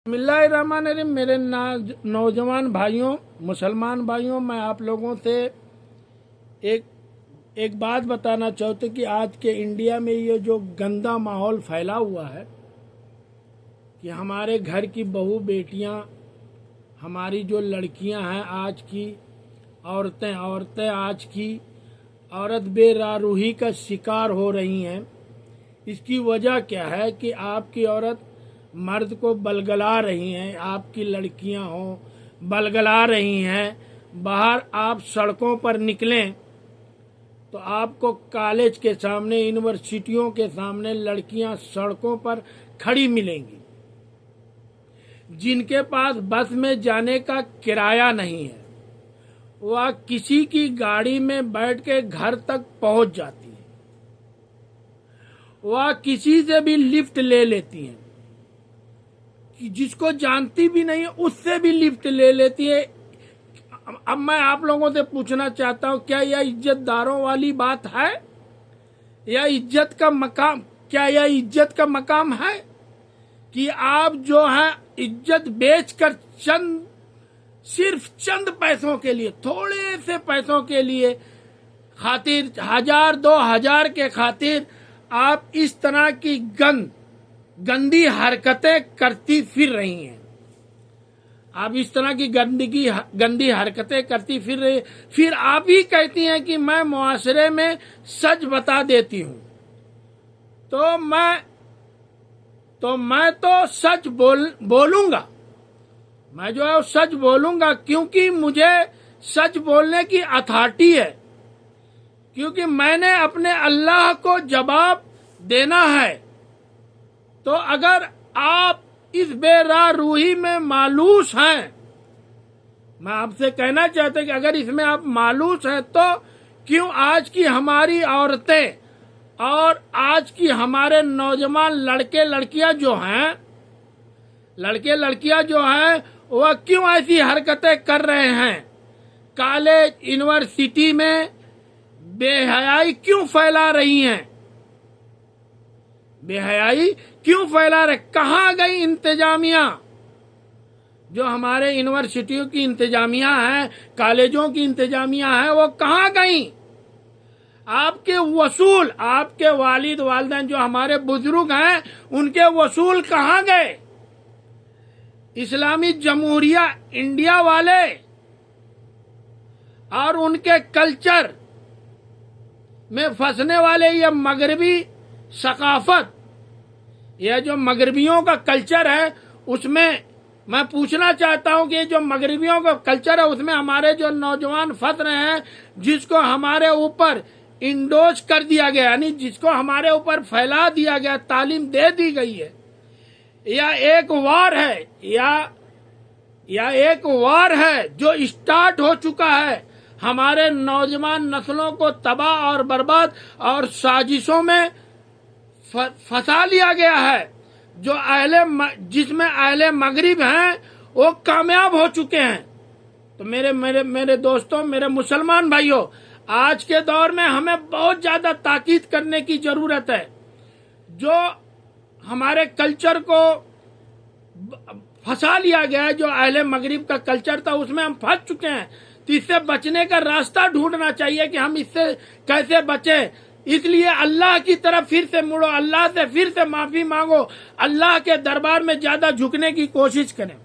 बिस्मिल्लाहिर्रहमानिर्रहीम। मेरे नौजवान भाइयों, मुसलमान भाइयों, मैं आप लोगों से एक एक बात बताना चाहते कि आज के इंडिया में ये जो गंदा माहौल फैला हुआ है कि हमारे घर की बहू बेटियां, हमारी जो लड़कियां हैं, आज की औरतें आज की औरत बेरारूही का शिकार हो रही हैं। इसकी वजह क्या है कि आपकी औरत मर्द को बलगला रही हैं, आपकी लड़कियां हो बलगला रही हैं। बाहर आप सड़कों पर निकलें तो आपको कॉलेज के सामने, यूनिवर्सिटियों के सामने लड़कियां सड़कों पर खड़ी मिलेंगी, जिनके पास बस में जाने का किराया नहीं है। वह किसी की गाड़ी में बैठ के घर तक पहुंच जाती है, वह किसी से भी लिफ्ट ले लेती हैं, जिसको जानती भी नहीं है उससे भी लिफ्ट ले लेती है। अब मैं आप लोगों से पूछना चाहता हूं, क्या यह इज्जतदारों वाली बात है? यह इज्जत का मकाम, क्या यह इज्जत का मकाम है कि आप जो है इज्जत बेचकर सिर्फ चंद पैसों के लिए, थोड़े से पैसों के लिए खातिर, 1000-2000 के खातिर आप इस तरह की गंदी हरकतें करती फिर रही हैं। आप इस तरह की गंदी हरकतें करती फिर रही, फिर आप ही कहती हैं कि मैं मुआशरे में सच बता देती हूं। तो मैं तो सच बोलूंगा, मैं जो है वो सच बोलूंगा, क्योंकि मुझे सच बोलने की अथॉरिटी है, क्योंकि मैंने अपने अल्लाह को जवाब देना है। तो अगर आप इस बेरारूही में मालूस हैं, मैं आपसे कहना चाहता हूं कि अगर इसमें आप मालूस हैं तो क्यों आज की हमारी औरतें और आज की हमारे नौजवान लड़के लड़कियां जो हैं वह क्यों ऐसी हरकतें कर रहे हैं? कॉलेज, यूनिवर्सिटी में बेहयाई क्यों फैला रही हैं? बेहयाई क्यों फैला रहे? कहाँ गई इंतजामिया? जो हमारे यूनिवर्सिटियों की इंतजामिया है, कॉलेजों की इंतजामिया है, वो कहाँ गई? आपके वालिद वालिदैन जो हमारे बुजुर्ग हैं, उनके वसूल कहाँ गए? इस्लामी जमहूरिया इंडिया वाले और उनके कल्चर में फंसने वाले ये मगरबी सकाफत, यह जो मगरबियों का कल्चर है, उसमें मैं पूछना चाहता हूं कि जो मगरबियों का कल्चर है उसमें हमारे जो नौजवान फंस रहे हैं, जिसको हमारे ऊपर इंडोज कर दिया गया, यानी जिसको हमारे ऊपर फैला दिया गया, तालीम दे दी गई है, या एक वार है, या एक वार है जो स्टार्ट हो चुका है। हमारे नौजवान नस्लों को तबाह और बर्बाद और साजिशों में फंसा लिया गया है। जिसमें अहले मगरिब हैं वो कामयाब हो चुके हैं। तो मेरे दोस्तों, मेरे मुसलमान भाइयों, आज के दौर में हमें बहुत ज्यादा ताकीद करने की जरूरत है। जो हमारे कल्चर को फंसा लिया गया है, जो अहले मगरिब का कल्चर था, उसमें हम फंस चुके हैं। तो इससे बचने का रास्ता ढूंढना चाहिए कि हम इससे कैसे बचें। इसलिए अल्लाह की तरफ फिर से मुड़ो, अल्लाह से फिर से माफी मांगो, अल्लाह के दरबार में ज्यादा झुकने की कोशिश करें।